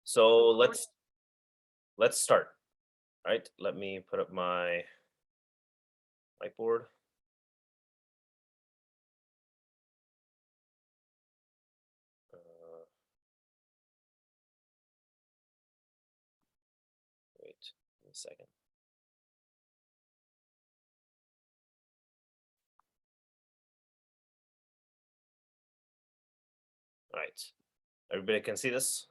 So let's start. All right, let me put up my whiteboard. Wait a second. All right, everybody can see this?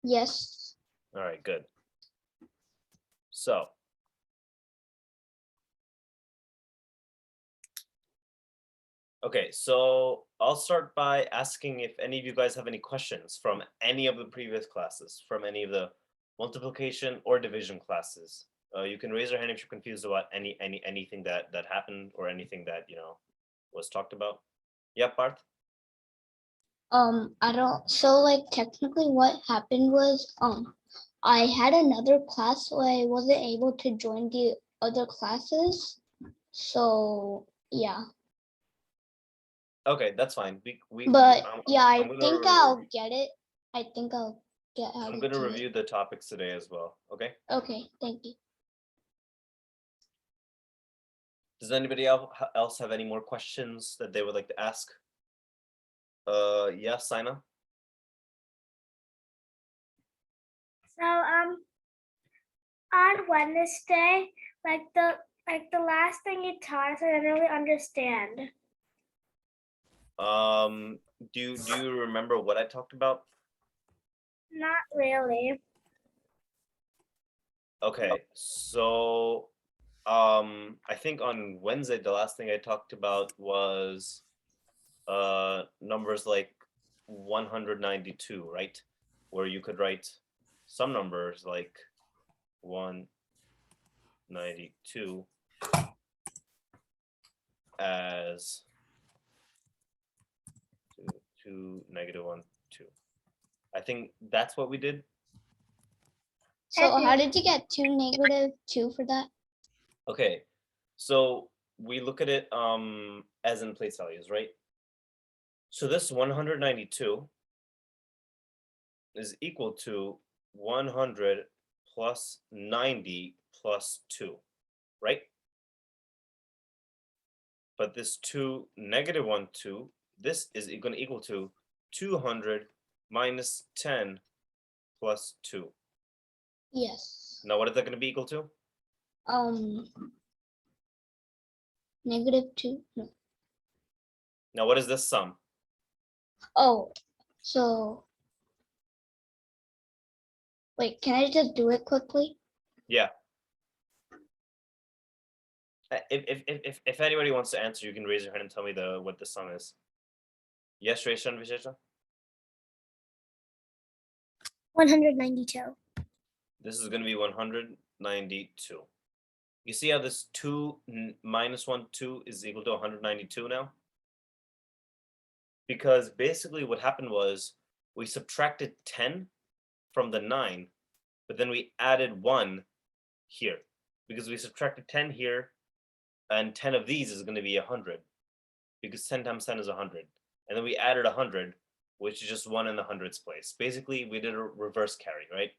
Yes. All right, good. So okay, so I'll start by asking if any of you guys have any questions from any of the previous classes, from any of the multiplication or division classes. You can raise your hand if you're confused about anything that happened or anything that was talked about. Yeah, Parth? I don't, so like technically what happened was, I had another class, so I wasn't able to join the other classes. So yeah, Okay, that's fine. but I'm yeah, I gonna think I'll get it. I think I'll get how I'm to gonna do review the topics today as well. Okay. it. Okay, thank you. Does anybody else have any more questions that they would like to ask? Yeah, Sina. So on Wednesday, the last thing you taught us, I didn't really understand. Do you remember what I talked about? Not really. Okay, so I think on Wednesday the last thing I talked about was numbers like 192, right? Where you could write some numbers like 192 as 2, -1, 2. I think that's what we did. So how did you get 2 -2 for that? Okay, so we look at it as in place values, right? So this 192 is equal to 100 plus 90 plus 2, right? But this 2 -1, 2, this is going to equal to 200 minus 10 plus 2. Yes. Now what is that going to be equal to? -2. No. Now what is this sum? Oh, so wait, can I just do it quickly? Yeah. If anybody wants to answer, you can raise your hand and tell me what the sum is. Yes, Reshan Vishesha? 192. This is going to be 192. You see how this 2 minus 1, 2 is equal to 192 now? Because basically what happened was we subtracted 10 from the 9, but then we added 1 here. Because we subtracted 10 here, and 10 of these is going to be 100. Because 10 times 10 is 100. And then we added 100, which is just 1 in the hundreds place. Basically, we did a reverse carry, right?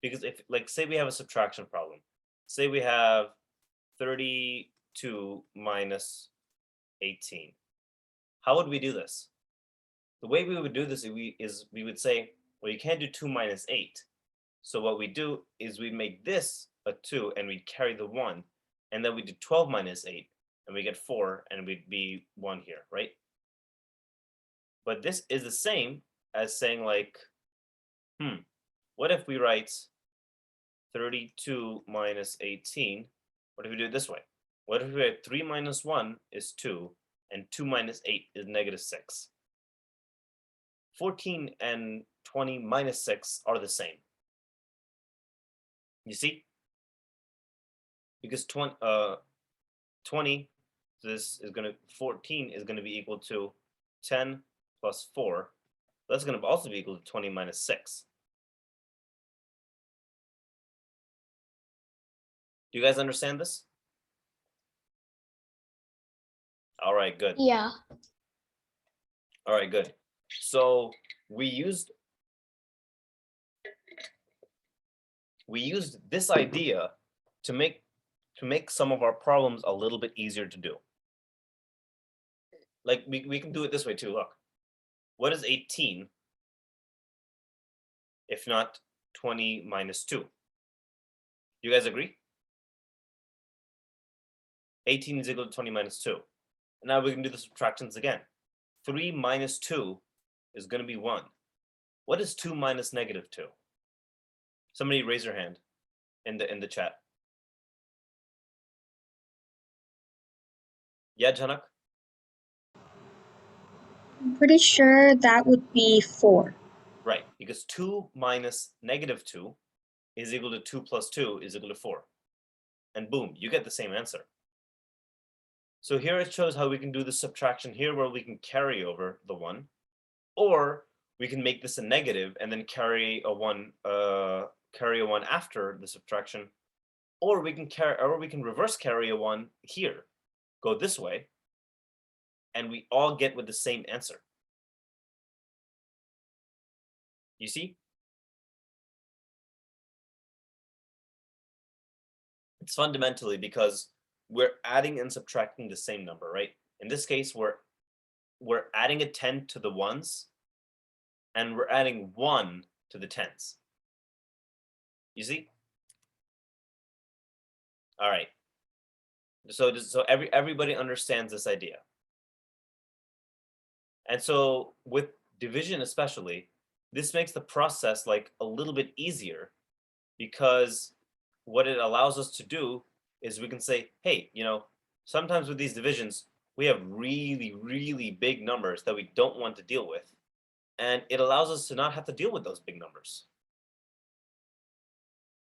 Because if, like, say we have a subtraction problem. Say we have 32 minus 18. How would we do this? The way we would do this is we would say, well, you can't do 2 minus 8. So what we do is we make this a 2 and we carry the 1. And then we do 12 minus 8 and we get 4 and we'd be 1 here, right? But this is the same as saying like, what if we write 32 minus 18? What if we do it this way? What if we write 3 minus 1 is 2 and 2 minus 8 is -6? 14 and 20 minus 6 are the same. You see? Because 20, this is going to, 14 is going to be equal to 10 plus 4. That's going to also be equal to 20 minus 6. Do you guys understand this? All right, good. Yeah. All right, good. So we used this idea to make some of our problems a little bit easier to do. Like we can do it this way too. Look, what is 18 if not 20 minus 2? You guys agree? 18 is equal to 20 minus 2. And now we can do the subtractions again. 3 minus 2 is going to be 1. What is 2 minus negative 2? Somebody raise your hand in the chat. Yeah, Janak? I'm pretty sure that would be 4. Right, because 2 minus negative 2 is equal to 2 plus 2 is equal to 4. And boom, you get the same answer. So here it shows how we can do the subtraction here where we can carry over the 1, or we can make this a negative and then carry a 1 after the subtraction, or we can reverse carry a 1 here. Go this way, and we all get with the same answer. You see? It's fundamentally because we're adding and subtracting the same number, right? In this case, we're adding a 10 to the ones, and we're adding 1 to the tens. You see? All right. So everybody understands this idea. And so with division especially, this makes the process like a little bit easier, because what it allows us to do is we can say, hey, sometimes with these divisions, we have really, really big numbers that we don't want to deal with. And it allows us to not have to deal with those big numbers.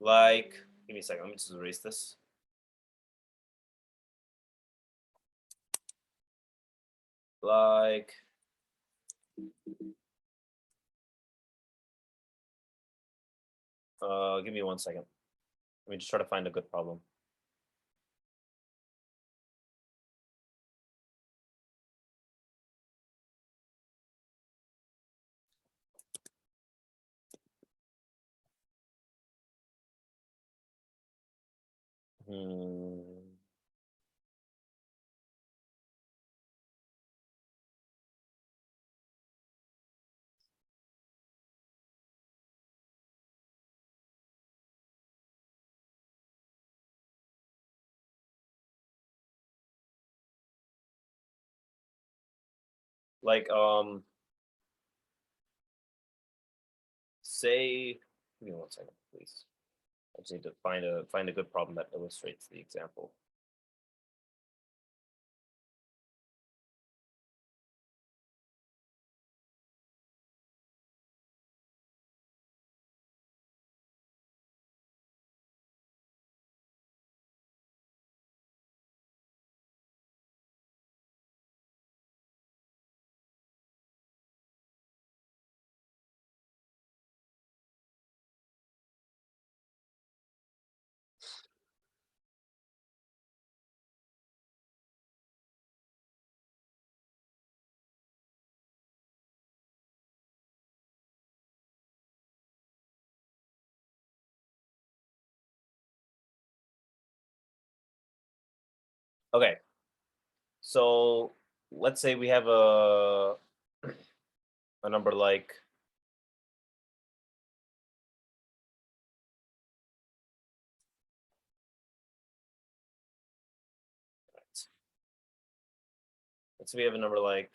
Like, give me a second, let me just erase this. Like, give me 1 second. Let me just try to find a good problem. Like, say, give me 1 second, please. I just need to find a good problem that illustrates the example. Okay, so let's say we have a number like let's say we have a number like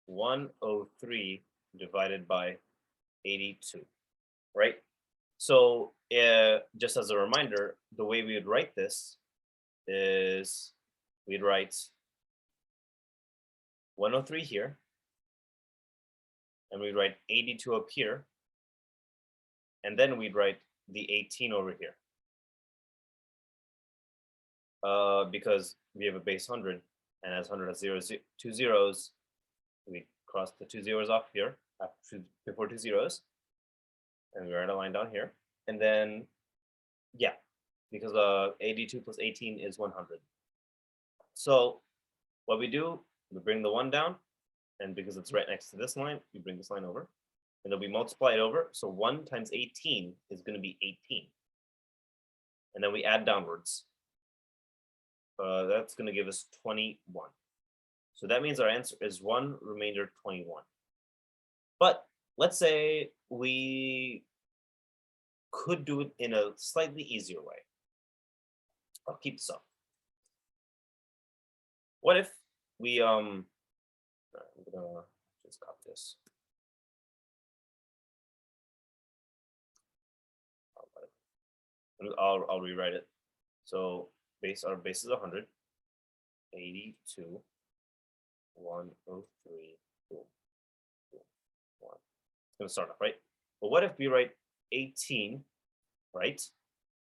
103 divided by 82, right? So just as a reminder, the way we would write this is we'd write 103 here, and we'd write 82 up here, and then we'd write the 18 over here. Because we have a base 100, and as 100 has two zeros, we cross the 2 zeros off here before 2 zeros, and we write a line down here. And then, yeah, because 82 plus 18 is 100. So what we do, we bring the 1 down, and because it's right next to this line, we bring this line over, and then we multiply it over. So 1 times 18 is going to be 18. And then we add downwards. That's going to give us 21. So that means our answer is 1 remainder 21. But let's say we could do it in a slightly easier way. I'll keep this up. What if we I'm gonna just copy this. I'll rewrite it. So our base is 100, 82, 103, boom, boom, 1. It's gonna start off, right? But what if we write 18, right?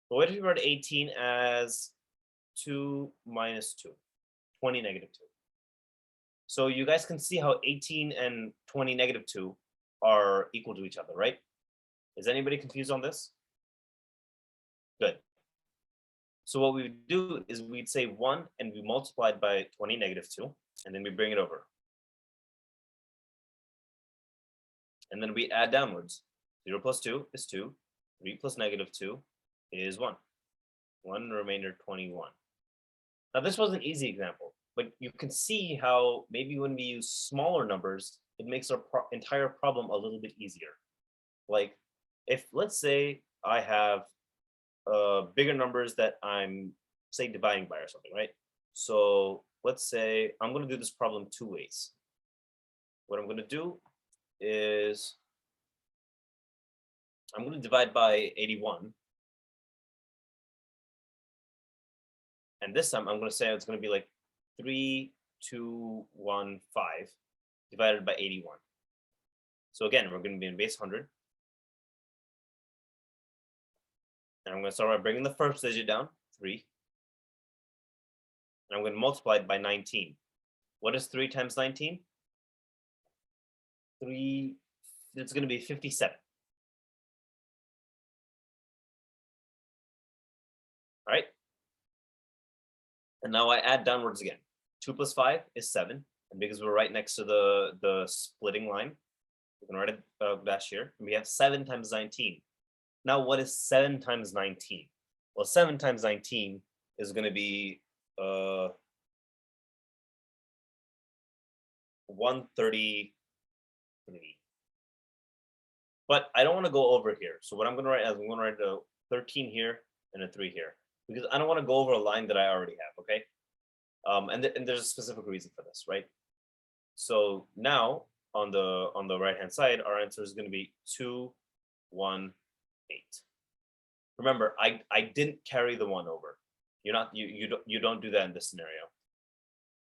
But what if we write 18 as 2 minus 2, 20 negative 2? So you guys can see how 18 and 20 negative 2 are equal to each other, right? Is anybody confused on this? Good. So what we would do is we'd say 1 and we multiply it by 20 negative 2, and then we bring it over. And then we add downwards. 0 plus 2 is 2. 3 plus negative 2 is 1. 1 remainder 21. Now this was an easy example, but you can see how maybe when we use smaller numbers, it makes our entire problem a little bit easier. Like if, let's say, I have bigger numbers that I'm, say, dividing by or something, right? So let's say I'm going to do this problem 2 ways. What I'm going to do is I'm going to divide by 81. And this time I'm going to say it's going to be like 3215 divided by 81. So again, we're going to be in base 100. And I'm going to start by bringing the first digit down, 3. And I'm going to multiply it by 19. What is 3 times 19? 3, it's going to be 57. All right. And now I add downwards again. 2 plus 5 is 7. And because we're right next to the splitting line, we're going to write a dash here. And we have 7 times 19. Now, what is 7 times 19? Well, 7 times 19 is going to be 133. But I don't want to go over here. So what I'm going to write is I'm going to write a 13 here and a 3 here, because I don't want to go over a line that I already have, okay? And there's a specific reason for this, right? So now on the right-hand side, our answer is going to be 218. Remember, I didn't carry the 1 over. You don't do that in this scenario.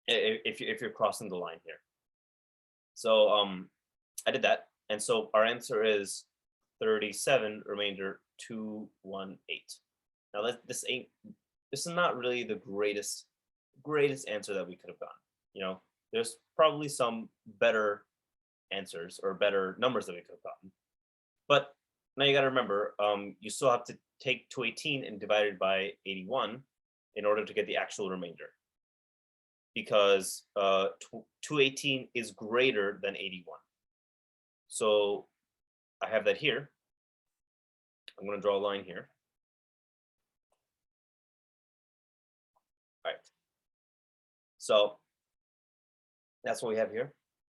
If you're crossing the line here. So I did that, and so our answer is 37 remainder 218. Now this is not really the greatest answer that we could have gotten. You know, there's probably some better answers or better numbers that we could have gotten. But now you got to remember, you still have to take 218 and divide it by 81 in order to get the actual remainder. Because 218 is greater than 81. So I have that here. I'm going to draw a line here. All right. So that's what we have here.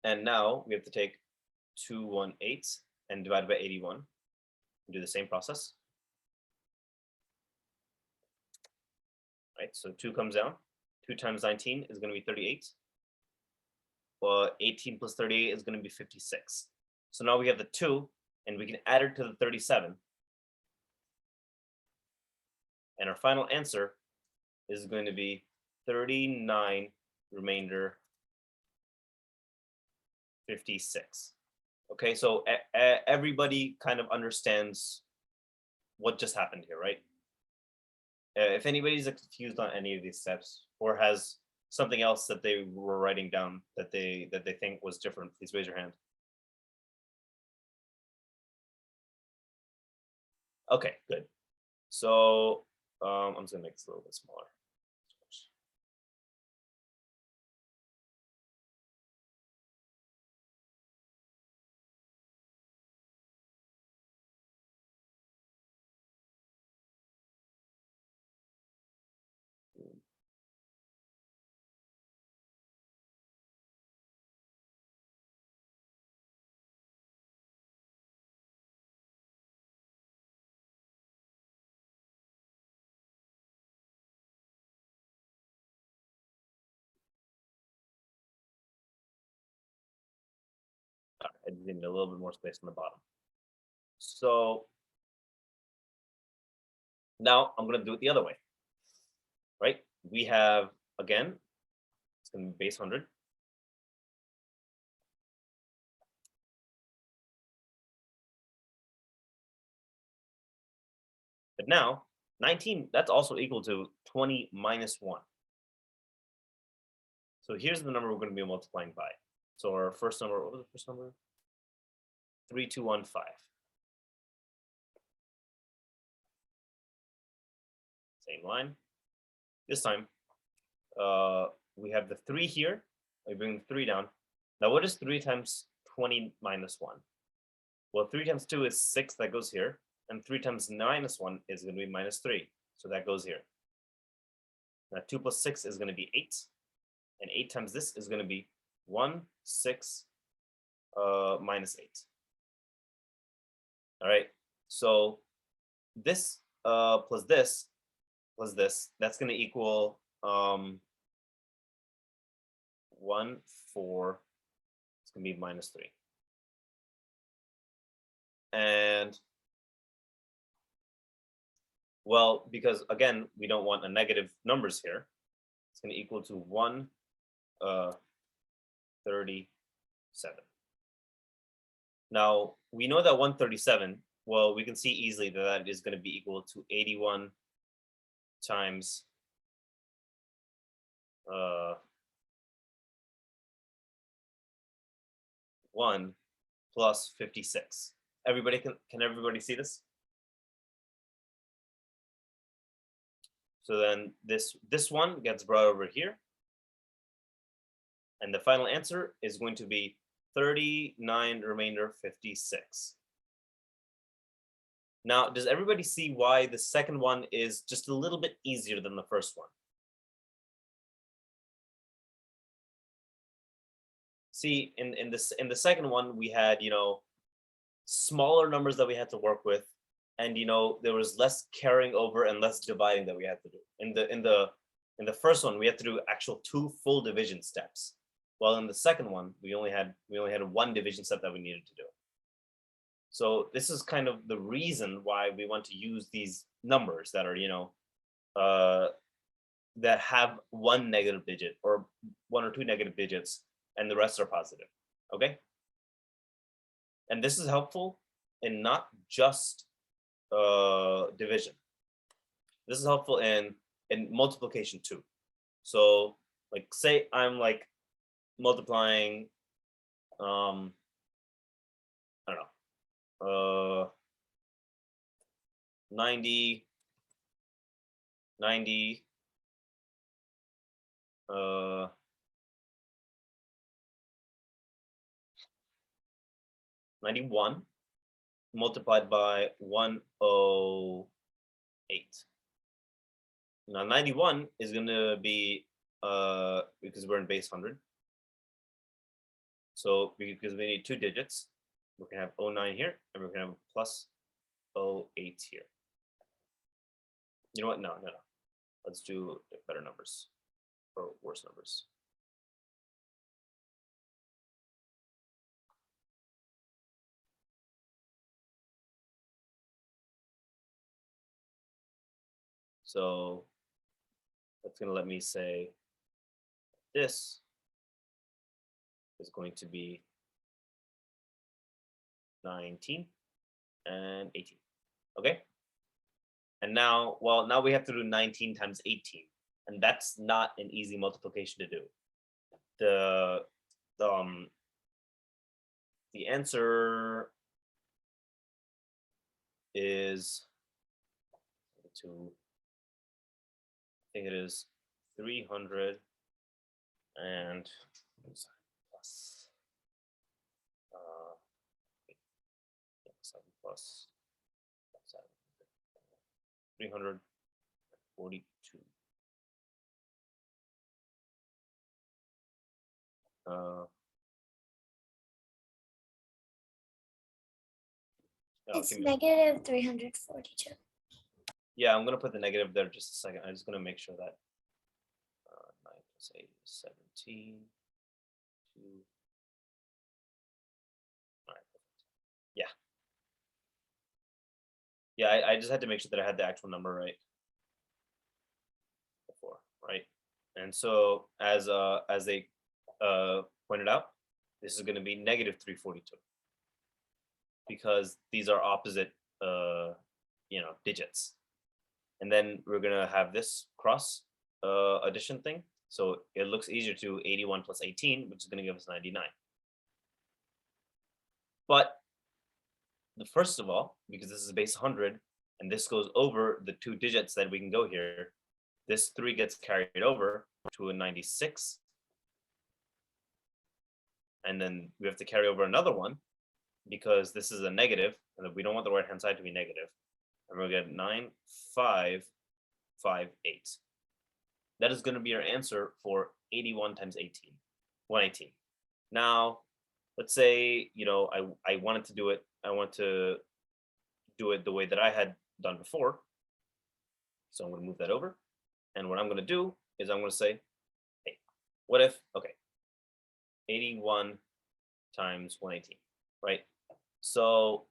And now we have to take 218 and divide by 81 and do the same process. All right, so 2 comes down. 2 times 19 is going to be 38. Well, 18 plus 38 is going to be 56. So now we have the 2, and we can add it to the 37. And our final answer is going to be 39 remainder 56. Okay, so everybody kind of understands what just happened here, right? If anybody's confused on any of these steps or has something else that they were writing down that they think was different, please raise your hand. Okay, good. So I'm just gonna make this a little bit smaller. I just need a little bit more space on the bottom. So now I'm going to do it the other way, right? We have, again, it's going to be base 100. But now 19, that's also equal to 20 minus 1. So here's the number we're going to be multiplying by. So our first number, what was the first number? 3215. Same line. This time, we have the 3 here. We bring the 3 down. Now, what is 3 times 20 minus 1? Well, 3 times 2 is 6, that goes here. And 3 times minus 1 is going to be minus 3. So that goes here. Now, 2 plus 6 is going to be 8. And 8 times this is going to be 1, 6, minus 8. All right. So this plus this, that's going to equal 1, 4. It's going to be minus 3. And well, because again, we don't want a negative numbers here. It's going to equal to 137. Now we know that 137. Well, we can see easily that that is going to be equal to 81 times 1 plus 56. Everybody can everybody see this? So then this one gets brought over here. And the final answer is going to be 39 remainder 56. Now, does everybody see why the second one is just a little bit easier than the first one? See, in the second one, we had, smaller numbers that we had to work with, and there was less carrying over and less dividing that we had to do. In the first one, we had to do actual 2 full division steps, while in the second one, we only had 1 division step that we needed to do. So this is kind of the reason why we want to use these numbers that are that have 1 negative digit or 1 or 2 negative digits, and the rest are positive. Okay. And this is helpful in not just division. This is helpful in multiplication too. So like say I'm like multiplying I don't know 90 91 multiplied by 108. Now 91 is going to be because we're in base 100. So because we need 2 digits, we can have 09 here and we're going to have plus 08 here. You know what? No. Let's do better numbers or worse numbers. So that's going to let me say this is going to be 19 and 18. Okay. And now, well, now we have to do 19 times 18, and that's not an easy multiplication to do. The answer is I think it is 300 and plus 7 plus 7, 342. It's negative 342. Yeah, I'm gonna put the negative there just a second. I'm just gonna make sure that 9 plus 8 is 17. 2. Yeah, I just had to make sure that I had the actual number right before, right? And so as they pointed out, this is going to be negative 342 because these are opposite digits. And then we're going to have this cross addition thing. So it looks easier to 81 plus 18, which is going to give us 99. But first of all, because this is base 100, and this goes over the 2 digits that we can go here, this 3 gets carried over to a 96. And then we have to carry over another one because this is a negative, and we don't want the right-hand side to be negative. And we'll get 9558. That is going to be our answer for 81 times 18, 118. Now, let's say, I wanted to do it. I want to do it the way that I had done before. So I'm going to move that over. And what I'm going to do is I'm going to say, hey, what if, 81 times 118, right? So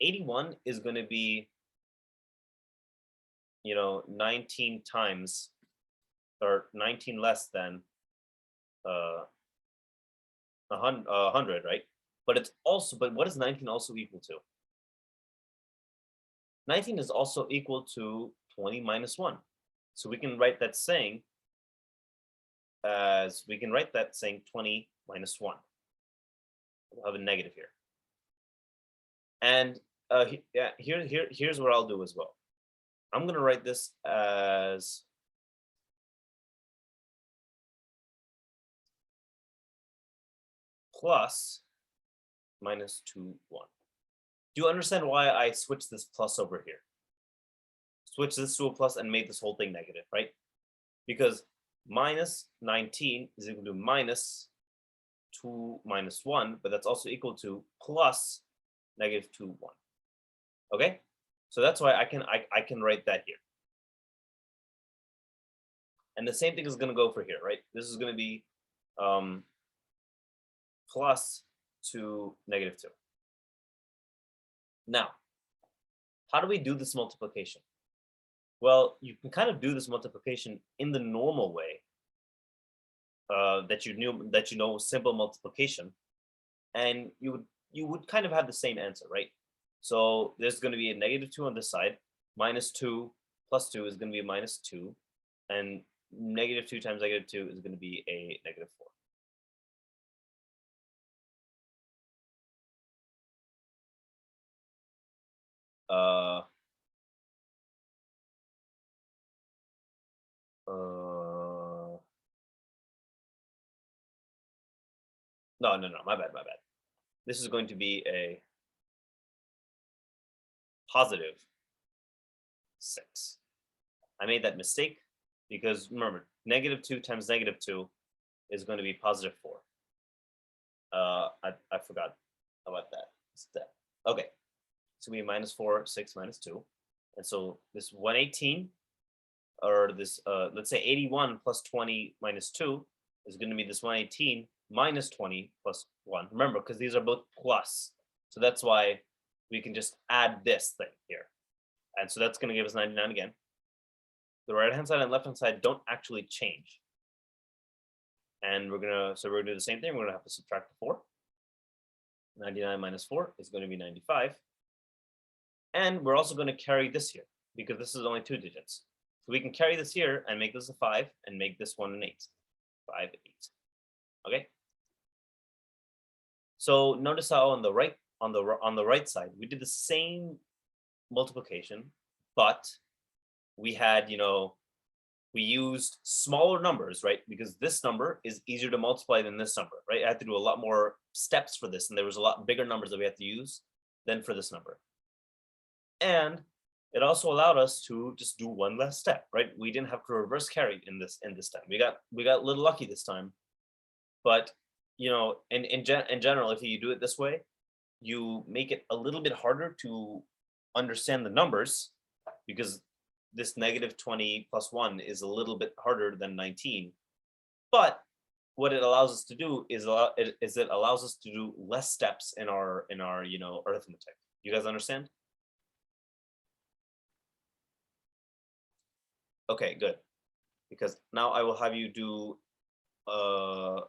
81 is going to be, 19 times, or 19 less than 100, right? But what is 19 also equal to? 19 is also equal to 20 minus 1. So we can write that saying 20 minus 1. We'll have a negative here. And here's what I'll do as well. I'm going to write this as plus minus 2, 1. Do you understand why I switched this plus over here? Switch this to a plus and made this whole thing negative, right? Because minus 19 is equal to minus 2 minus 1, but that's also equal to plus negative 2, 1. Okay? So that's why I can write that here. And the same thing is going to go for here, right? This is going to be plus 2, negative 2. Now, how do we do this multiplication? Well, you can kind of do this multiplication in the normal way that you know simple multiplication, and you would kind of have the same answer, right? So there's going to be a negative 2 on this side, minus 2 plus 2 is going to be a minus 2, and negative 2 times negative 2 is going to be a negative 4. No, my bad. This is going to be a positive 6. I made that mistake because remember, negative 2 times negative 2 is going to be positive 4. I forgot about that. Okay, so we minus 4, 6 minus 2. And so this 118, or this, let's say 81 plus 20 minus 2 is going to be this 118 minus 20 plus 1. Remember, because these are both plus. So that's why we can just add this thing here. And so that's going to give us 99 again. The right-hand side and left-hand side don't actually change. And we're going to do the same thing. We're going to have to subtract the 4. 99 minus 4 is going to be 95. And we're also going to carry this here because this is only 2 digits. So we can carry this here and make this a 5 and make this one an 8. 5, 8. Okay. So notice how on the right side we did the same multiplication, but we had, we used smaller numbers, right? Because this number is easier to multiply than this number, right? I had to do a lot more steps for this, and there was a lot bigger numbers that we had to use than for this number. And it also allowed us to just do one less step, right? We didn't have to reverse carry in this time. We got a little lucky this time, but in general, if you do it this way, you make it a little bit harder to understand the numbers because this negative 20 plus 1 is a little bit harder than 19. But what it allows us to do is it allows us to do less steps in our arithmetic. You guys understand? Okay, good. Because now I will have you do a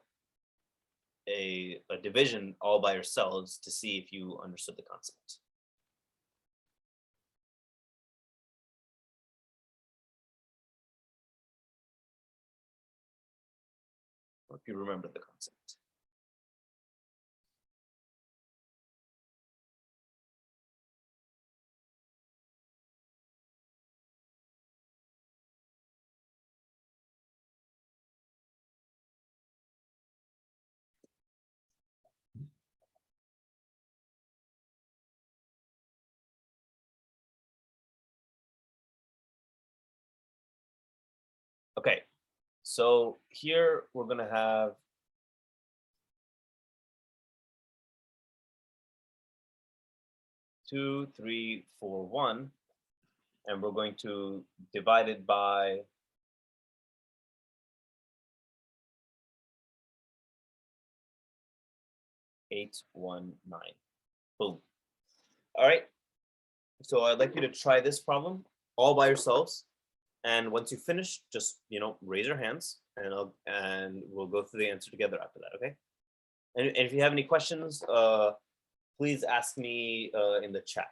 division all by yourselves to see if you understood the concept. Or if you remember the concept. Okay, so here we're gonna have 2, 3, 4, 1, and we're going to divide it by 8, 1, 9. Boom. All right. So I'd like you to try this problem all by yourselves. And once you finish, just raise your hands, and we'll go through the answer together after that. Okay. And if you have any questions, please ask me in the chat.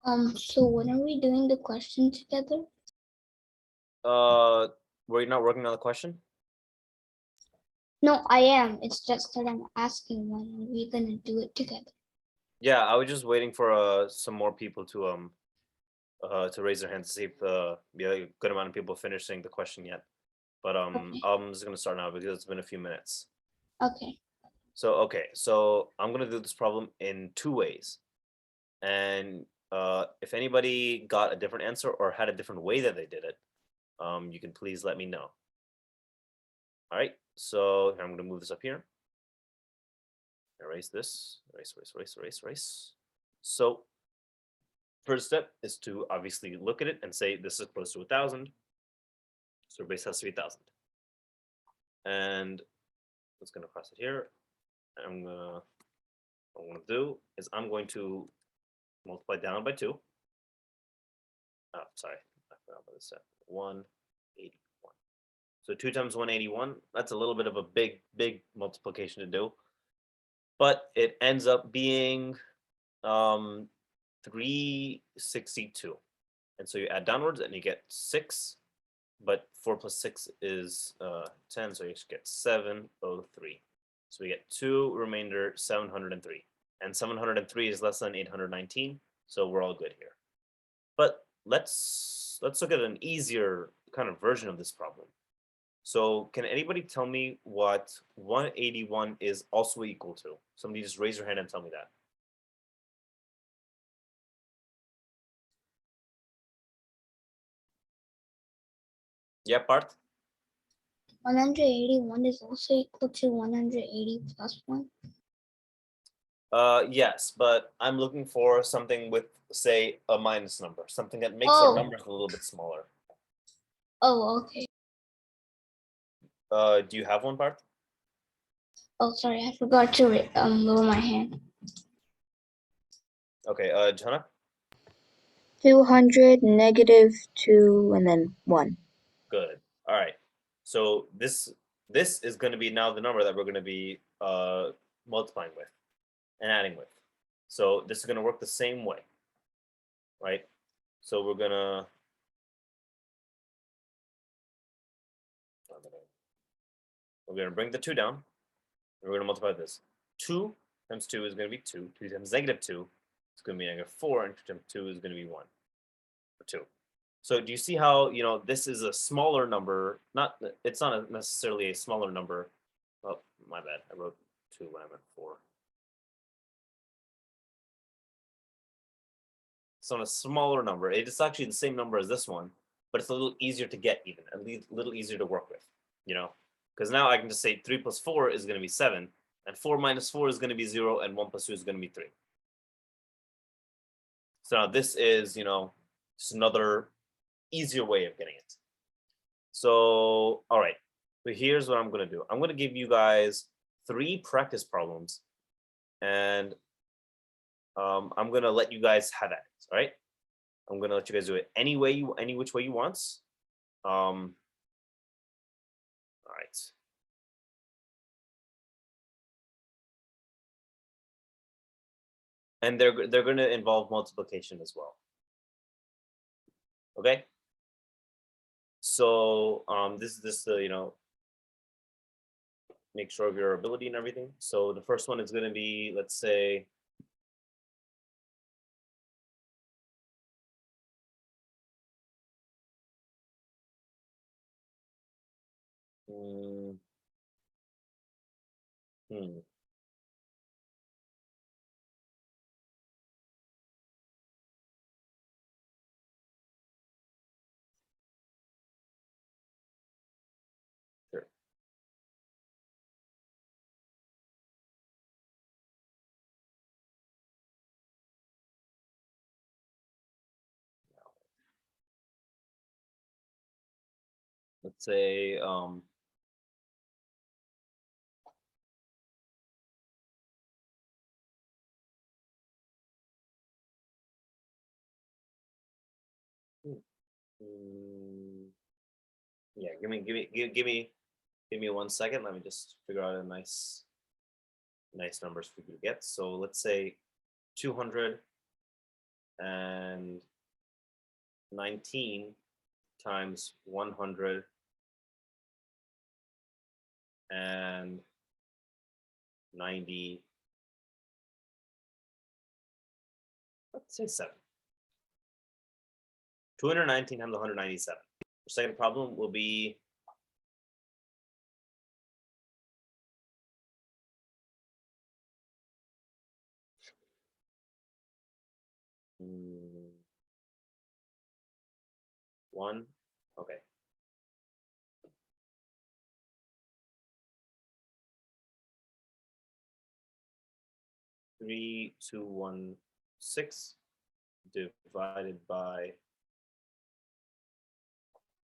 So when are we doing the question together? Were you not working on the question? No, I am. It's just that I'm asking when are we gonna do it together. Yeah, I was just waiting for some more people to raise their hands to see if be a good amount of people finishing the question yet. But Okay. I'm just gonna start now because it's been a few minutes. Okay. So okay, so I'm gonna do this problem in two ways, and if anybody got a different answer or had a different way that they did it, you can please let me know. All right, so I'm gonna move this up here. Erase this. Erase. So first step is to obviously look at it and say this is close to 1,000. So base has 3,000. And let's gonna cross it here. What I'm gonna do is I'm going to multiply down by 2. Oh, sorry, I forgot about this step. 181. So 2 times 181, that's a little bit of a big multiplication to do. But it ends up being 362. And so you add downwards and you get 6, but 4 plus 6 is 10, so you just get 703. So we get 2 remainder 703. And 703 is less than 819, so we're all good here. But let's look at an easier kind of version of this problem. So can anybody tell me what 181 is also equal to? Somebody just raise your hand and tell me that. Yeah, Parth? 181 is also equal to 180 plus 1. Yes, but I'm looking for something with, say, a minus number, something that makes our numbers a little bit smaller. Oh, okay. Do you have one, Parth? Oh, sorry, I forgot to lower my hand. Okay, Jana? 200, -2, and then 1. Good. All right. So this is going to be now the number that we're going to be multiplying with and adding with. So this is going to work the same way, right? So we're gonna bring the 2 down. And we're gonna multiply this. 2 times 2 is gonna be 2. 2 times -2 is gonna be -4, and 2 times 2 is gonna be 1 or 2. So do you see how this is a smaller number? It's not necessarily a smaller number. Oh, my bad. I wrote 2 when I meant 4. It's not a smaller number. It is actually the same number as this one, but it's a little easier to get even, at least a little easier to work with, because now I can just say 3 plus 4 is going to be 7, and 4 minus 4 is going to be 0, and 1 plus 2 is going to be 3. So now this is, just another easier way of getting it. So, all right. So here's what I'm going to do. I'm going to give you guys 3 practice problems, and I'm going to let you guys have at it. All right. I'm going to let you guys do it any which way you want. All right. And they're going to involve multiplication as well. Okay. So this is the make sure of your ability and everything. So the first one is going to be, let's say, sure. Let's say yeah, give me 1 second. Let me just figure out a nice numbers for you to get. So let's say 200 and 19 times 100 and 90. Let's say 7. 219 times 197. The second problem will be one. Okay. Three, two, 1, 6 divided by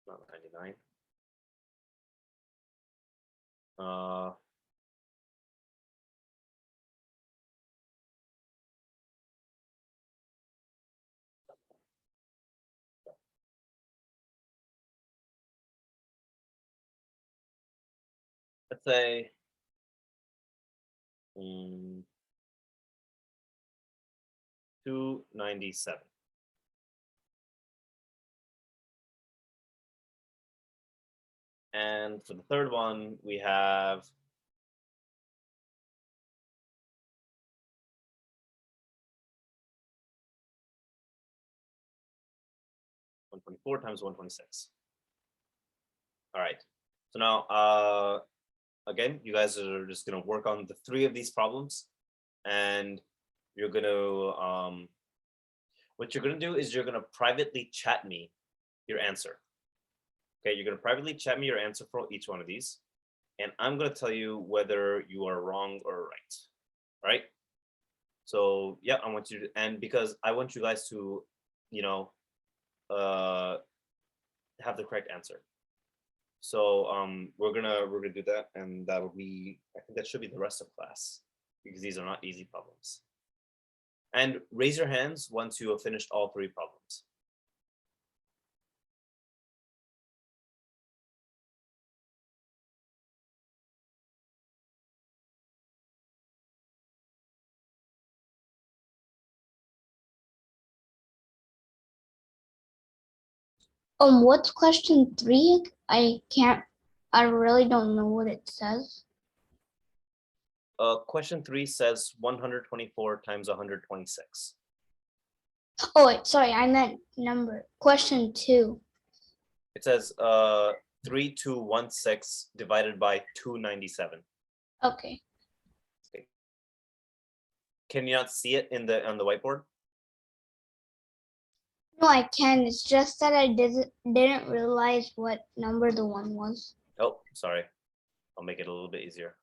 not 99. Let's say 297. And for the third one, we have 124 times 126. All right. So now, again, you guys are just going to work on the 3 of these problems, and you're going to, what you're going to do is you're going to privately chat me your answer. Okay, you're going to privately chat me your answer for each one of these, and I'm going to tell you whether you are wrong or right. All right. So yeah, I want you to, and because I want you guys to, you know, have the correct answer. So we're gonna do that, and that will be, I think that should be the rest of class, because these are not easy problems. And raise your hands once you have finished all 3 problems. What's question 3? I really don't know what it says. Question 3 says 124 times 126. Oh, wait, sorry, I meant number. Question 2. It says 3216 divided by 297. Okay. Can you not see it on the whiteboard? No, I can. It's just that I didn't realize what number the one was. Oh, sorry. I'll make it a little bit easier.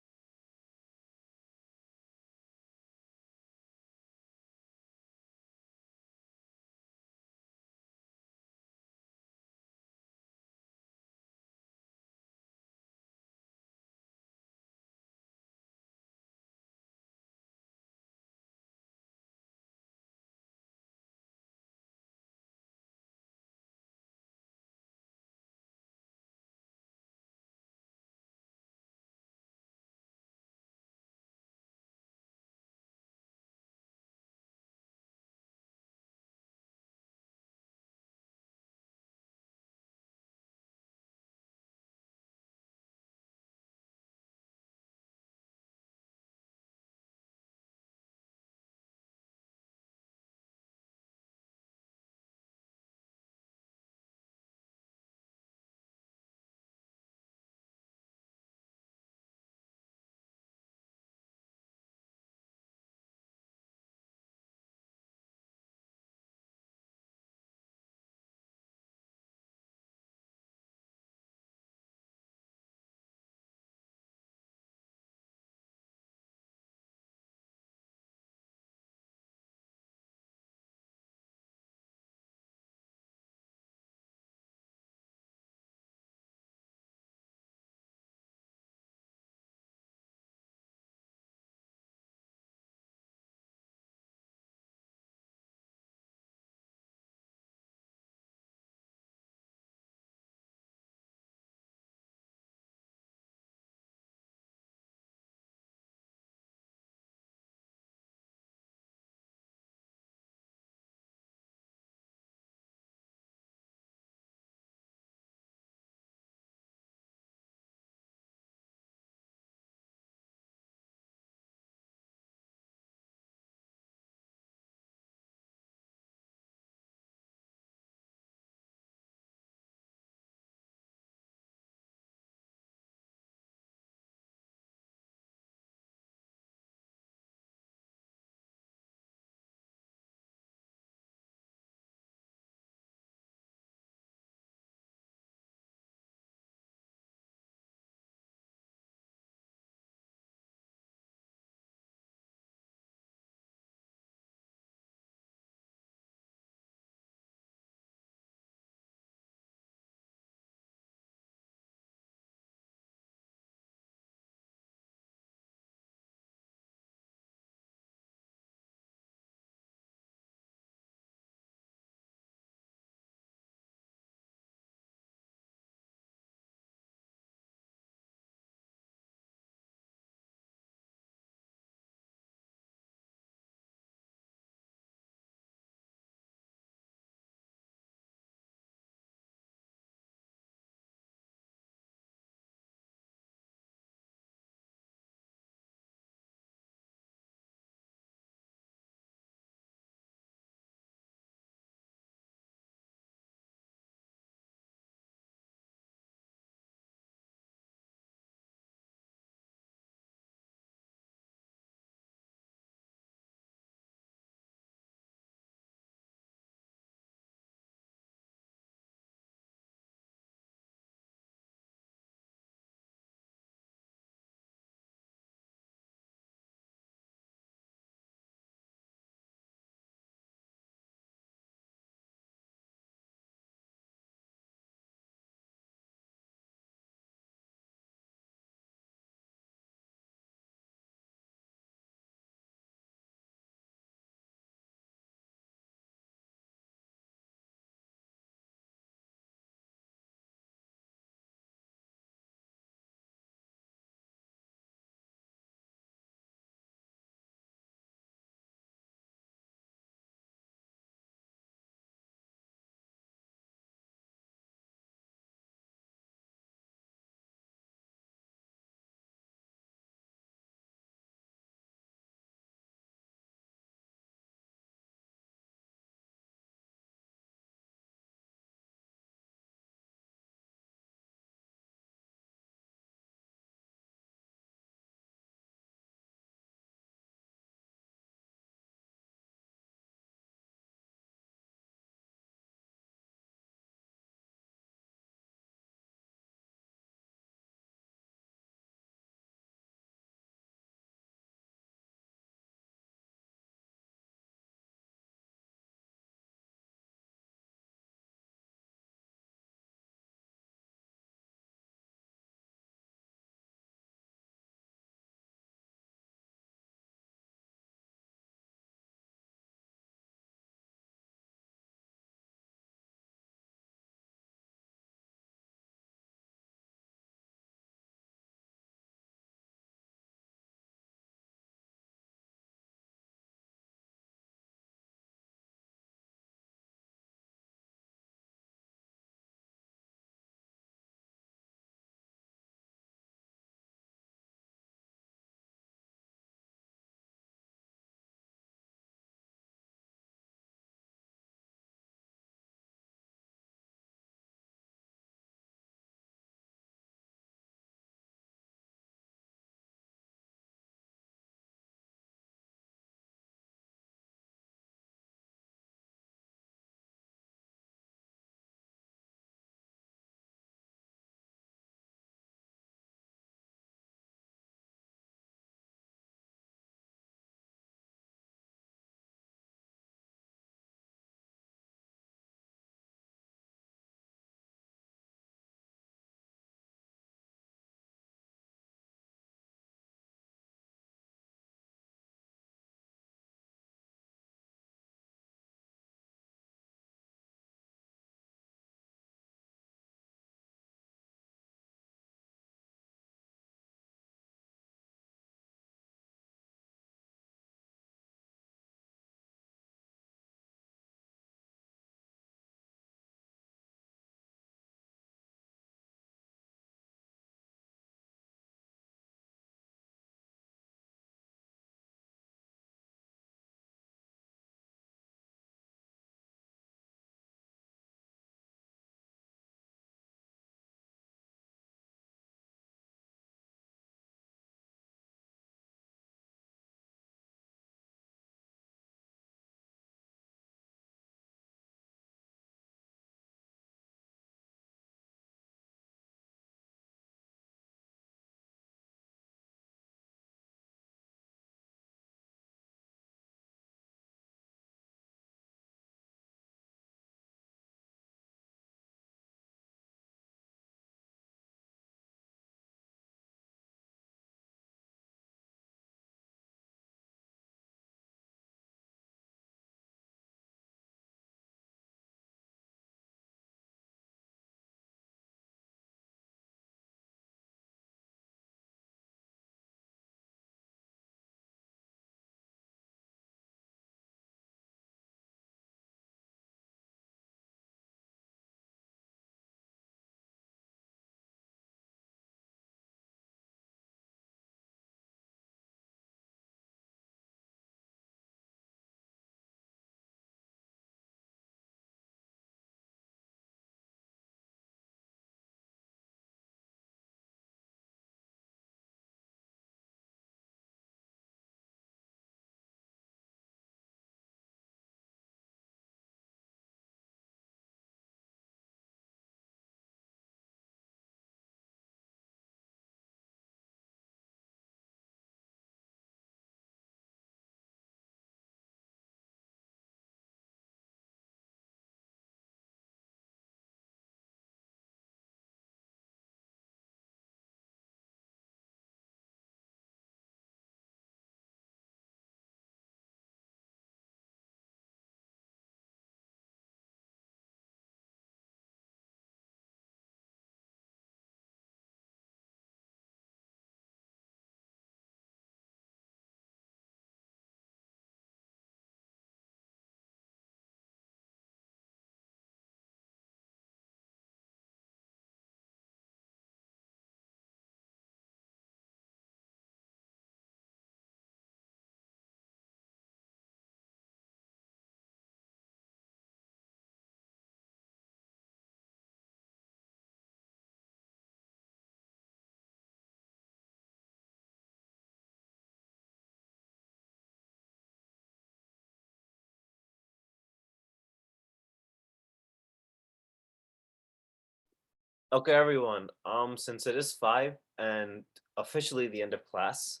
Okay, everyone. Since it is 5 and officially the end of class,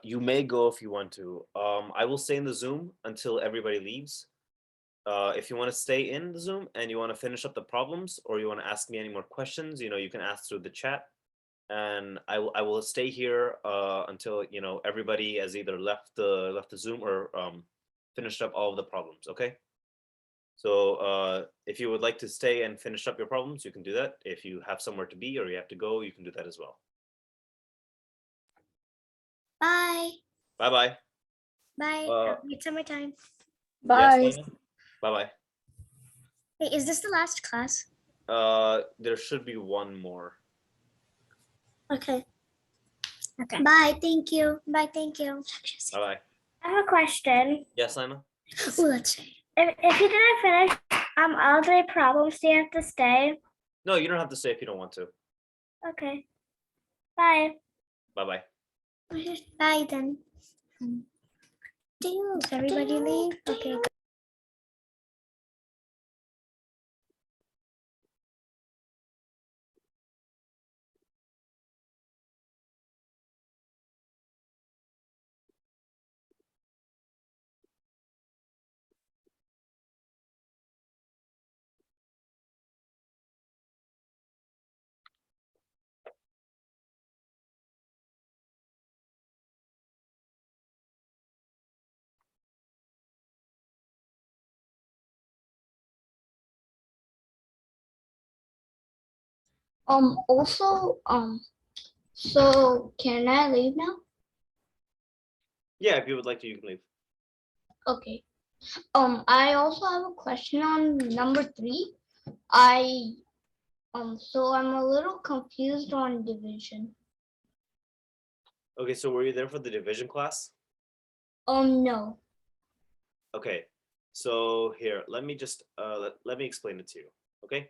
you may go if you want to. I will stay in the Zoom until everybody leaves. If you want to stay in the Zoom and you want to finish up the problems, or you want to ask me any more questions, you can ask through the chat, and I will stay here until everybody has either left the Zoom or finished up all of the problems. Okay. So if you would like to stay and finish up your problems, you can do that. If you have somewhere to be or you have to go, you can do that as well. Bye. Bye bye. Bye. Uh, Have a good summertime. Yes, Bye. Lena? Bye bye. Hey, is this the last class? There should be one more. Okay. Okay. Bye. Thank you. Bye. Thank you. Bye bye. I have a question. Yes, Lena? Oh, let's see. If you didn't finish all 3 problems, do you have to stay? No, you don't have to stay if you don't want to. Okay. Bye. Bye bye. Bye then. Does everybody leave? Okay. Also, so can I leave now? Yeah, if you would like to, you can leave. Okay. I also have a question on number 3. So I'm a little confused on division. Okay, so were you there for the division class? No. Okay, so here, let me just let me explain it to you. Okay,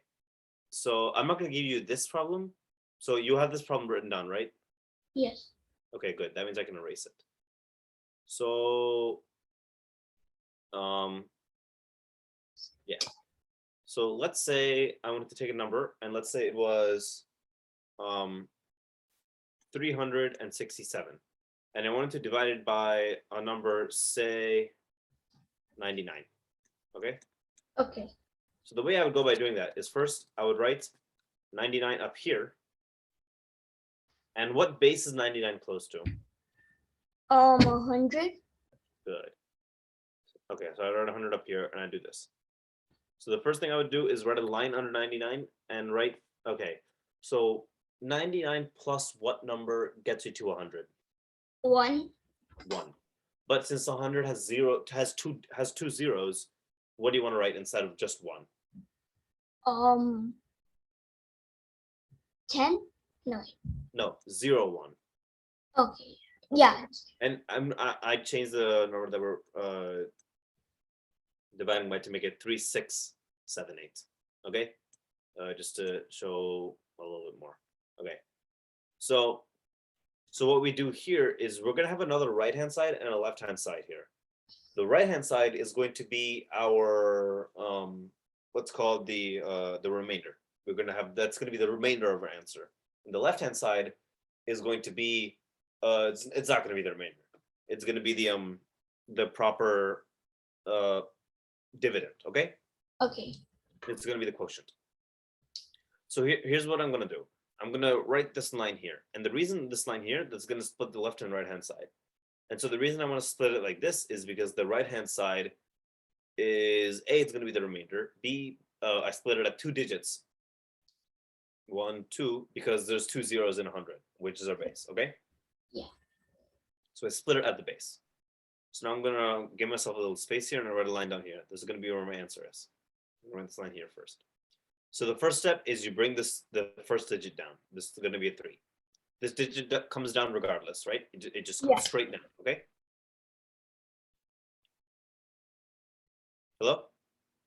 so I'm not going to give you this problem. So you have this problem written down, right? Yes. Okay, good. That means I can erase it. So yeah. So let's say I wanted to take a number, and let's say it was 367, and I wanted to divide it by a number, say 99. Okay. Okay. So the way I would go by doing that is, first I would write 99 up here. And what base is 99 close to? 100. Good. Okay, so I write 100 up here and I do this. So the first thing I would do is write a line under 99 and write, okay, so 99 plus what number gets you to 100? 1. 1. But since 100 has two zeros, what do you want to write instead of just 1? 10. No. No, 0, 1. Okay. Yeah. And I changed the number that we're dividing by to make it 3, 6, 7, 8. Okay, just to show a little bit more. Okay, so what we do here is we're gonna have another right-hand side and a left-hand side here. The right-hand side is going to be our what's called the remainder. We're gonna have, that's gonna be the remainder of our answer. And the left-hand side is going to be it's not gonna be the remainder. It's gonna be the proper dividend. Okay. Okay. It's going to be the quotient. So here's what I'm going to do. I'm going to write this line here. And the reason this line here, that's going to split the left and right hand side. And so the reason I want to split it like this is because the right hand side is, A, it's going to be the remainder. B, I split it at 2 digits. 1, 2, because there's 2 zeros in 100, which is our base. Okay. Yeah. So I split it at the base. So now I'm going to give myself a little space here and I write a line down here. This is going to be where my answer is. I'm going to write this line here first. So the first step is you bring the first digit down. This is going to be a 3. This digit comes down regardless, right? It just comes straight down, okay? Hello?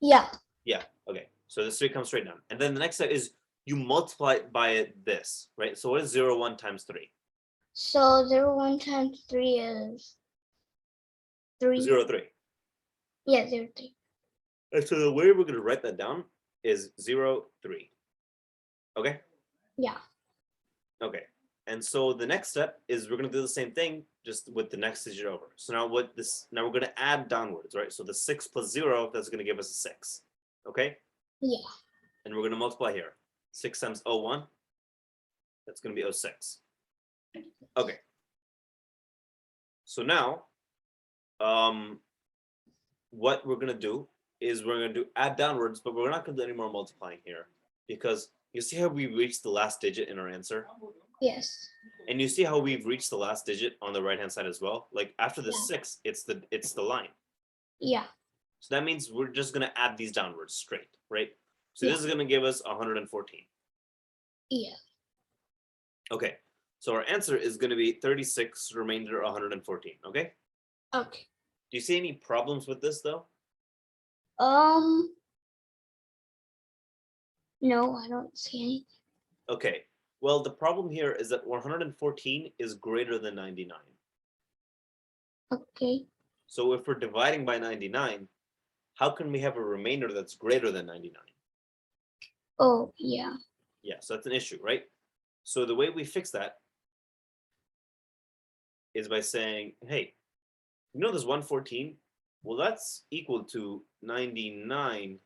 Yeah. Yeah, okay. So this 3 comes straight down. And then the next step is you multiply it by this, right? So what is 0, 1 times 3? So 0, 1 times 3 is 3. 0, 3. Yeah, 0, 3. And so the way we're going to write that down is 0, 3. Okay? Yeah. Okay. And so the next step is we're going to do the same thing just with the next digit over. So now now we're going to add downwards, right? So the 6 plus 0, that's going to give us a 6. Okay? Yeah. And we're going to multiply here. 6 times 01, that's going to be 06. Okay. So now, what we're going to do is we're going to do add downwards, but we're not going to do any more multiplying here because you see how we reached the last digit in our answer? Yes. And you see how we've reached the last digit on the right hand side as well? Like after the Yeah. 6, it's the line. Yeah. So that means we're just going to add these downwards straight, right? So Yeah. this is going to give us 114. Yeah. Okay. So our answer is going to be 36, remainder 114. Okay. Okay. Do you see any problems with this though? No, I don't see anything. Okay. Well, the problem here is that 114 is greater than 99. Okay. So if we're dividing by 99, how can we have a remainder that's greater than 99? Oh, yeah. Yeah, so that's an issue, right? So the way we fix that is by saying, hey, you know this 114? Well, that's equal to 99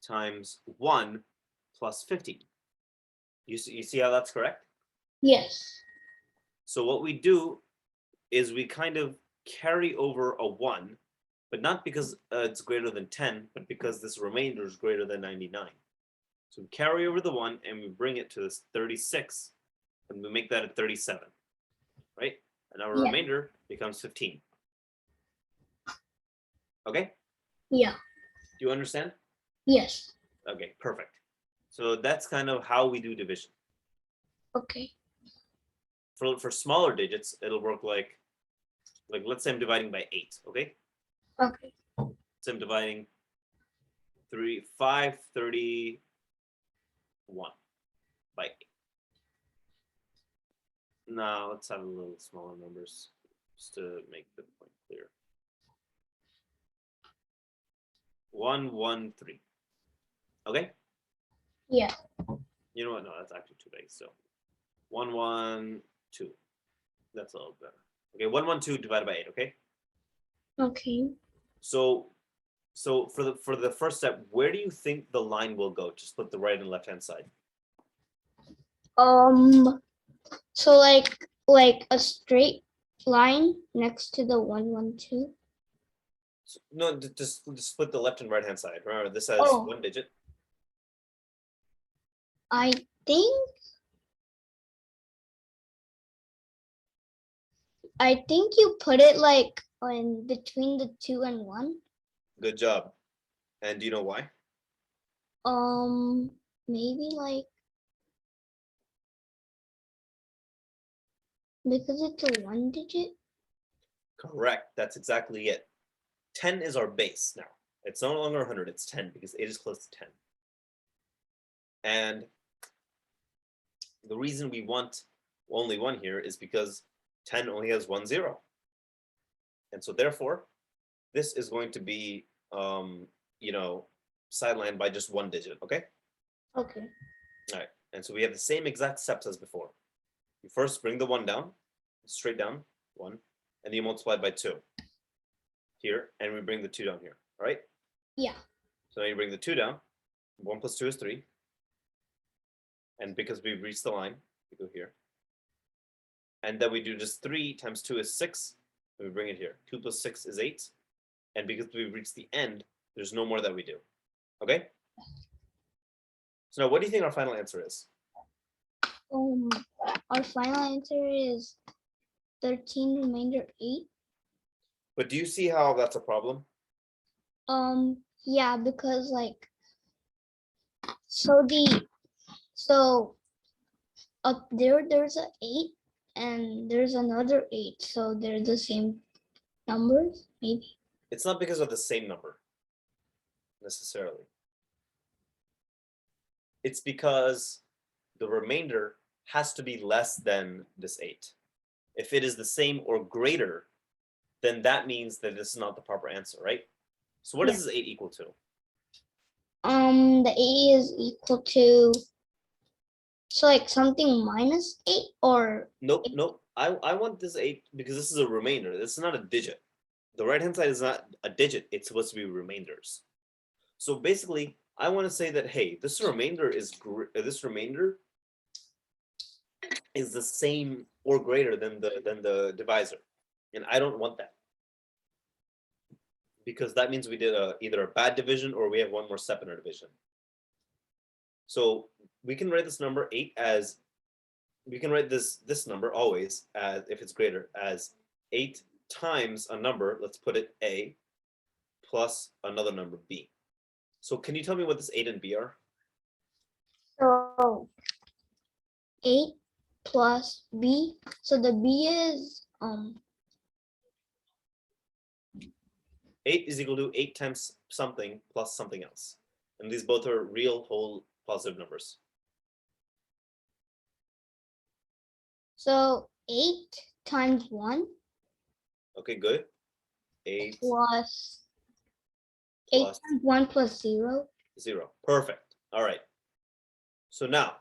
times 1 plus 15. You see how that's correct? Yes. So what we do is we kind of carry over a 1, but not because it's greater than 10, but because this remainder is greater than 99. So we carry over the 1 and we bring it to this 36, and we make that a 37, right? And our Yeah. remainder becomes 15. Okay? Yeah. Do you understand? Yes. Okay, perfect. So that's kind of how we do division. Okay. For smaller digits, it'll work like let's say I'm dividing by 8, okay? Okay. So I'm dividing 531 by 8. Now let's have a little smaller numbers just to make the point clear. 113. Okay? Yeah. You know what? No, that's actually too big. So 112. That's a little better. Okay, 112 divided by 8, okay? Okay. So for the first step, where do you think the line will go to split the right and left hand side? So like a straight line next to the 112. So, no, just split the left and right hand side. Remember, this has Oh. one digit. I think you put it like in between the 2 and 1. Good job. And do you know why? Maybe like because it's a 1 digit. Correct. That's exactly it. 10 is our base now. It's no longer 100, it's 10 because 8 is close to 10. And the reason we want only 1 here is because 10 only has 1 0. And so therefore, this is going to be, sidelined by just 1 digit, okay? Okay. All right. And so we have the same exact steps as before. You first bring the 1 down, straight down, 1, and then you multiply by 2 here, and we bring the 2 down here, all right? Yeah. So now you bring the 2 down, 1 plus 2 is 3. And because we've reached the line, we go here. And then we do just 3 times 2 is 6, and we bring it here. 2 plus 6 is 8. And because we've reached the end, there's no more that we do, okay? So now what do you think our final answer is? Our final answer is 13 remainder 8. But do you see how that's a problem? Yeah, because like so up there's a 8 and there's another 8, so they're the same numbers, maybe. It's not because of the same number, necessarily. It's because the remainder has to be less than this 8. If it is the same or greater, then that means that this is not the proper answer, right? So what Yeah. is this 8 equal to? The 8 is equal to, so like something minus 8 or Nope, nope. I want this 8 because this is a remainder. This is not a digit. The right-hand side is not a digit. It's supposed to be remainders. So basically, I want to say that, hey, this remainder is the same or greater than the divisor, and I don't want that because that means we did either a bad division or we have one more step in our division. So we can write this number 8 as, we can write this number always as, if it's greater, as 8 times a number, let's put it A, plus another number B. So can you tell me what this 8 and B are? so 8 plus B. So the B is 8 is equal to 8 times something plus something else. And these both are real whole positive numbers. so 8 times 1 Okay, good. 8 plus 8 plus times 1 plus 0. 0. Perfect. All right. So now,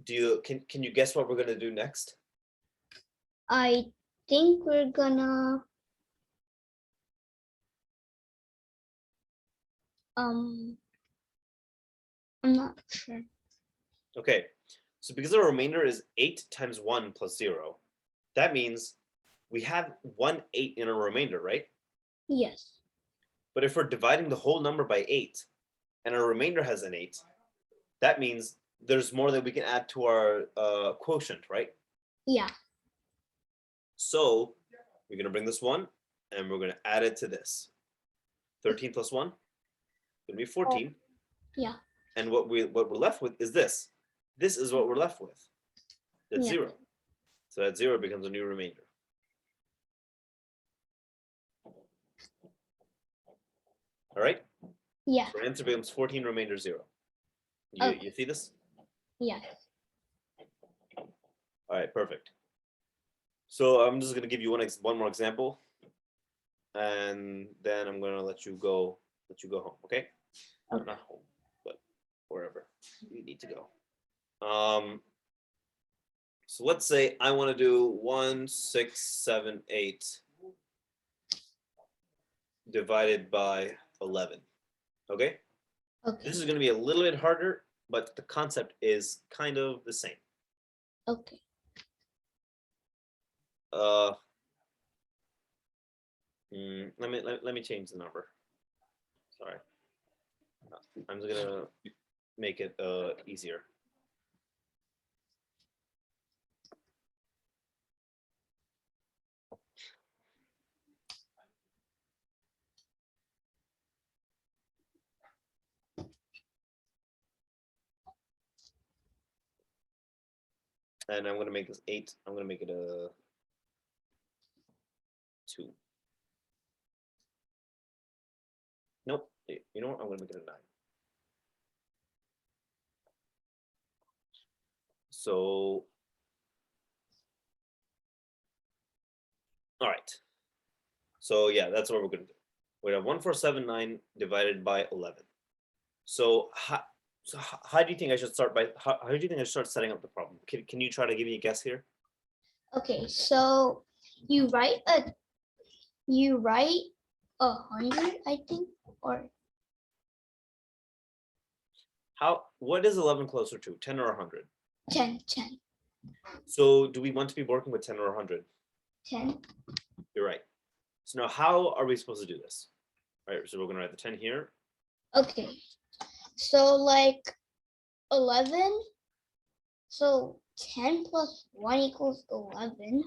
can you guess what we're gonna do next? I think we're gonna I'm not sure. Okay. So because the remainder is 8 times 1 plus 0, that means we have 1 8 in a remainder, right? Yes. But if we're dividing the whole number by 8 and our remainder has an 8, that means there's more that we can add to our quotient, right? Yeah. So we're going to bring this 1 and we're going to add it to this. 13 plus 1 going to be 14. Yeah. And what we're left with is this. This is what we're left with. That's Yeah. 0. So that 0 becomes a new remainder. All right? Yeah. So our answer becomes 14 remainder 0. Okay. You see this? Yeah. All right, perfect. So I'm just going to give you one more example, and then I'm going to let you go home, okay? Okay. Not home, but wherever you need to go. So let's say I want to do 1, 6, 7, 8 divided by 11, okay? Okay. This is going to be a little bit harder, but the concept is kind of the same. Okay. Let me change the number. Sorry, I'm just gonna make it easier. And I'm gonna make this 8. I'm gonna make it a 2. Nope. You know what? I'm gonna make it a 9. So, all right. So yeah, that's what we're gonna do. We have 1479 divided by 11. So how do you think I should start how do you think I should start setting up the problem? Can you try to give me a guess here? Okay. So you write 100, I think, or What is 11 closer to, 10 or 100? 10. So do we want to be working with 10 or 100? 10. You're right. So now how are we supposed to do this? All right, so we're gonna write the 10 here. Okay. So like 11. So 10 plus 1 equals 11.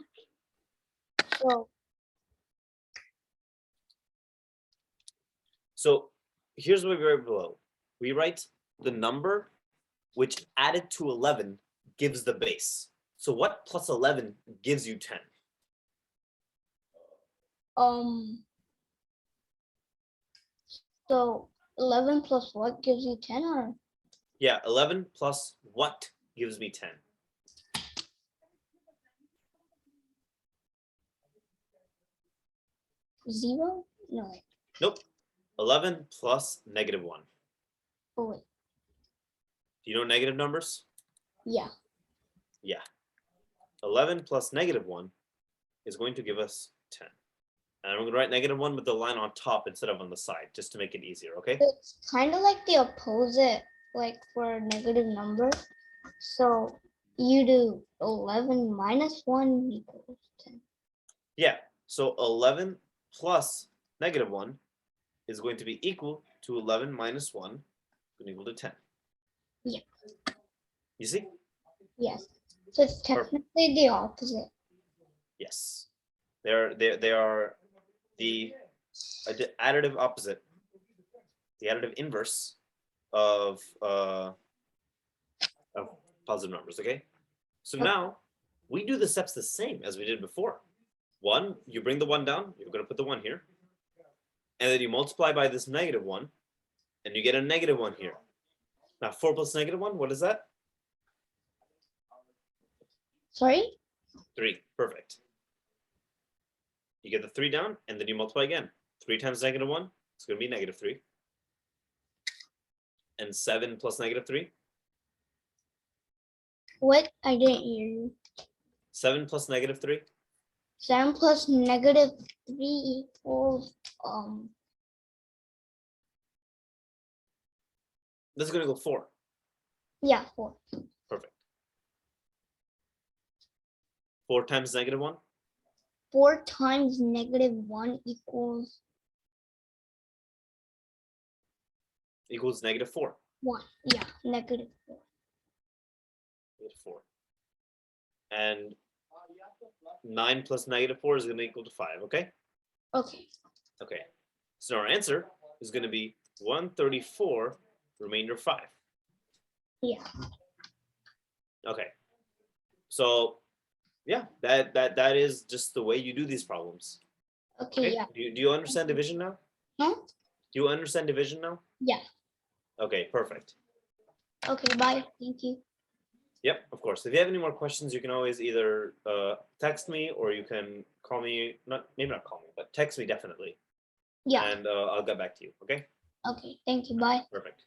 So here's what we write below. We write the number which added to 11 gives the base. So what plus 11 gives you 10? So 11 plus what gives you 10, or Yeah, 11 plus what gives me 10? zero? No. Nope. 11 plus -1. Oh wait. Do you know negative numbers? Yeah. Yeah. 11 plus negative 1 is going to give us 10. And I'm going to write negative 1 with the line on top instead of on the side, just to make it easier, okay? It's kind of like the opposite, like for a negative number. So you do 11 minus 1 equals 10. Yeah, so 11 plus negative 1 is going to be equal to 11 minus 1, going to equal to 10. Yeah. You see? Yes. So it's technically the opposite. Yes. They are the additive opposite, the additive inverse of positive numbers, okay? So now we do the steps the same as we did before. 1, you bring the 1 down, you're going to put the 1 here. And then you multiply by this negative 1, and you get a negative 1 here. Now 4 plus negative 1, what is that? Sorry? 3. Perfect. You get the 3 down, and then you multiply again. 3 times negative 1, it's going to be negative 3. And 7 plus negative 3? What? I didn't hear you. 7 plus negative 3? 7 plus negative 3 equals This is going to go 4. yeah, 4. Perfect. 4 times negative 1? 4 times negative 1 equals Equals negative 4. 1. Yeah, negative 4. Negative 4. And 9 plus negative 4 is going to equal to 5, okay? Okay. Okay. So our answer is going to be 134 remainder 5. Yeah. Okay. So yeah, that is just the way you do these problems. Okay, yeah. Do you understand division now? Huh? Do you understand division now? Yeah. Okay, perfect. Okay, bye. Thank you. Yep, of course. If you have any more questions, you can always either text me or you can call me. Maybe not call me, but text me definitely. Yeah. And I'll get back to you. Okay. Okay, thank you. Bye. Perfect.